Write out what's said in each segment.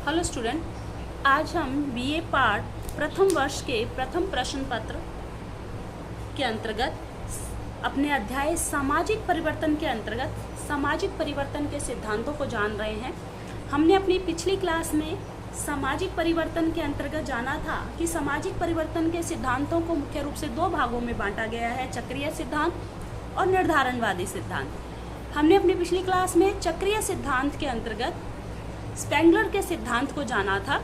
Hello student, आज हम BA part प्रथम वर्ष के प्रथम प्रश्न पत्र के अंतर्गत अपने अध्याय सामाजिक परिवर्तन के अंतर्गत सामाजिक परिवर्तन के सिद्धांतों को जान रहे हैं। हमने अपनी पिछली क्लास में सामाजिक परिवर्तन के अंतर्गत जाना था कि सामाजिक परिवर्तन के सिद्धांतों को मुख्य रूप से दो भागों में बांटा गया है, चक्रीय सिद्धांत और निर्धारणवादी सिद्धांत। हमने अपनी पिछली क्लास में चक्रीय सिद्धांत के अंतर्गत स्पेंगलर के सिद्धांत को जाना था।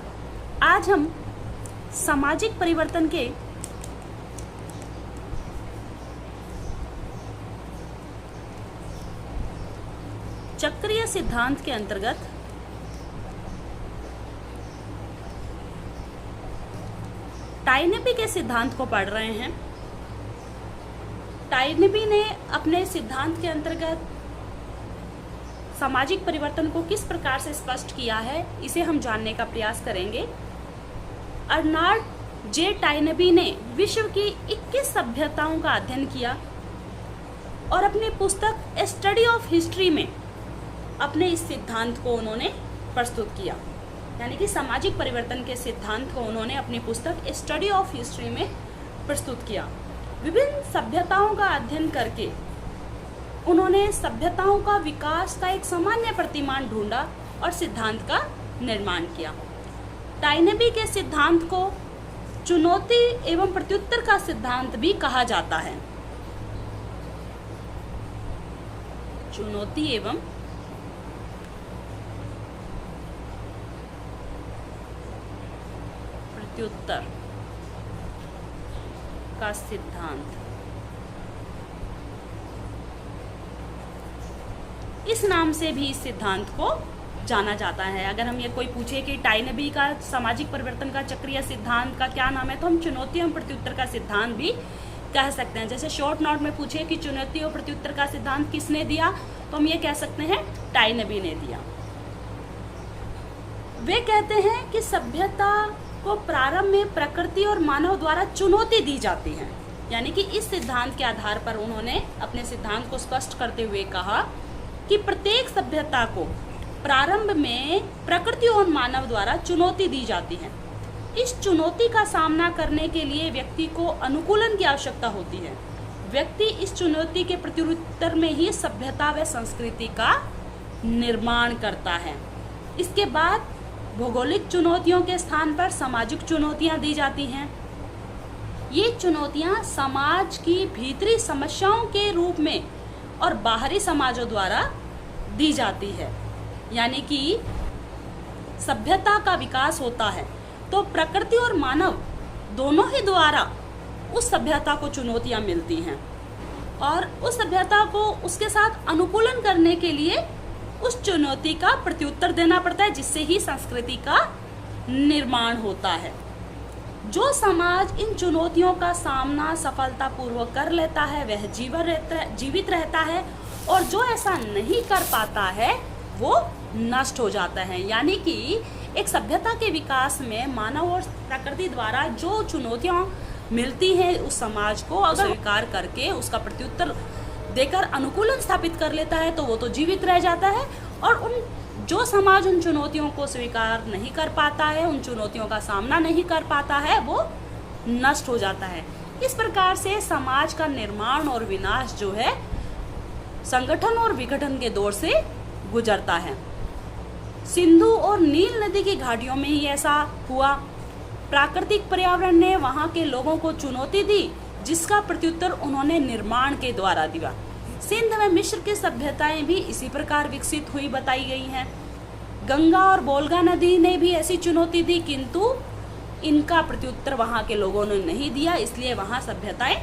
आज हम सामाजिक परिवर्तन के चक्रीय सिद्धांत के अंतर्गत टाइनेबी के सिद्धांत को पढ़ रहे हैं। टाइनेबी ने अपने सिद्धांत के अंतर्गत सामाजिक परिवर्तन को किस प्रकार से स्पष्ट किया है, इसे हम जानने का प्रयास करेंगे। अर्नाल्ड जे टाइनेबी ने विश्व की 21 सभ्यताओं का अध्ययन किया और अपनी पुस्तक ए स्टडी ऑफ हिस्ट्री में अपने इस सिद्धांत को उन्होंने प्रस्तुत किया। यानी कि सामाजिक परिवर्तन के सिद्धांत को उन्होंने अपनी पुस्तक ए स्टडी ऑफ हिस्ट्री में प्रस्तुत किया। विभिन्न सभ्यताओं का अध्ययन करके उन्होंने सभ्यताओं का विकास का एक सामान्य प्रतिमान ढूंढा और सिद्धांत का निर्माण किया। टाइनेबी के सिद्धांत को चुनौती एवं प्रत्युत्तर का सिद्धांत भी कहा जाता है। चुनौती एवं प्रत्युत्तर का सिद्धांत, इस नाम से भी इस सिद्धांत को जाना जाता है। अगर हम ये कोई पूछे कि टाइनेबी का सामाजिक परिवर्तन का चक्रीय सिद्धांत का क्या नाम है, तो हम चुनौती एवं प्रत्युत्तर का सिद्धांत भी कह सकते हैं। जैसे शॉर्ट नोट में पूछे कि चुनौती और प्रत्युत्तर का सिद्धांत किसने दिया, तो हम ये कह सकते हैं टाइनेबी ने दिया। वे कहते हैं कि सभ्यता को प्रारंभ में प्रकृति और मानव द्वारा चुनौती दी जाती है। यानी कि इस सिद्धांत के आधार पर उन्होंने अपने सिद्धांत को स्पष्ट करते हुए कहा कि प्रत्येक सभ्यता को प्रारंभ में प्रकृति और मानव द्वारा चुनौती दी जाती है। इस चुनौती का सामना करने के लिए व्यक्ति को अनुकूलन की आवश्यकता होती है। व्यक्ति इस चुनौती के प्रत्युत्तर में ही सभ्यता व संस्कृति का निर्माण करता है। इसके बाद भौगोलिक चुनौतियों के स्थान पर सामाजिक चुनौतियां दी जाती हैं। ये चुनौतियां समाज की भीतरी समस्याओं के रूप में और बाहरी समाजों द्वारा दी जाती है। यानी कि सभ्यता का विकास होता है तो प्रकृति और मानव दोनों ही द्वारा उस सभ्यता को चुनौतियां मिलती हैं और उस सभ्यता को उसके साथ अनुकूलन करने के लिए उस चुनौती का प्रत्युत्तर देना पड़ता है, जिससे ही संस्कृति का निर्माण होता है। जो समाज इन चुनौतियों का सामना सफलतापूर्वक कर लेता है वह जीवित रहता है, और जो ऐसा नहीं कर पाता है वो नष्ट हो जाता है। यानी कि एक सभ्यता के विकास में मानव और प्रकृति द्वारा जो चुनौतियां मिलती हैं उस समाज को अगर स्वीकार करके उसका प्रत्युत्तर देकर अनुकूलन स्थापित कर लेता है तो वो तो जीवित रह जाता है, और जो समाज उन चुनौतियों को स्वीकार नहीं कर पाता है, उन चुनौतियों का सामना नहीं कर पाता है, वो नष्ट हो जाता है। इस प्रकार से समाज का निर्माण और विनाश जो है संगठन और विघटन के दौर से गुजरता है। सिंधु और नील नदी की घाटियों में ही ऐसा हुआ। प्राकृतिक पर्यावरण ने वहां के लोगों को चुनौती दी, जिसका प्रत्युत्तर उन्होंने निर्माण के द्वारा दिया। सिंध में मिस्र की सभ्यताएं भी इसी प्रकार विकसित हुई बताई गई हैं। गंगा और बोलगा नदी ने भी ऐसी चुनौती दी, किंतु इनका प्रत्युत्तर वहां के लोगों ने नहीं दिया, इसलिए वहां सभ्यताएं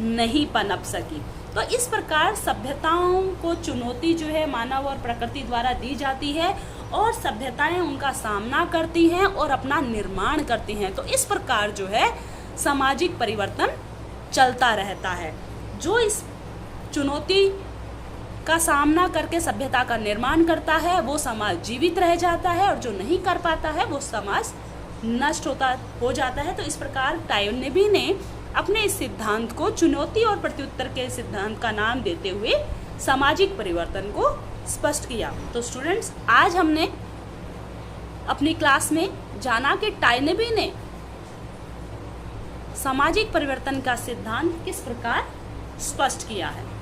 नहीं पनप सकी। तो इस प्रकार सभ्यताओं को चुनौती जो है मानव और प्रकृति द्वारा दी जाती है और सभ्यताएं उनका सामना करती हैं और अपना निर्माण करती हैं। तो इस प्रकार जो है सामाजिक परिवर्तन चलता रहता है। जो इस चुनौती का सामना करके सभ्यता का निर्माण करता है वो समाज जीवित रह जाता है, और जो नहीं कर पाता है वो समाज नष्ट हो जाता है। तो इस प्रकार टाइनेबी ने अपने इस सिद्धांत को चुनौती और प्रत्युत्तर के सिद्धांत का नाम देते हुए सामाजिक परिवर्तन को स्पष्ट किया। तो स्टूडेंट्स, आज हमने अपनी क्लास में जाना कि टाइनेबी ने सामाजिक परिवर्तन का सिद्धांत किस प्रकार स्पष्ट किया है।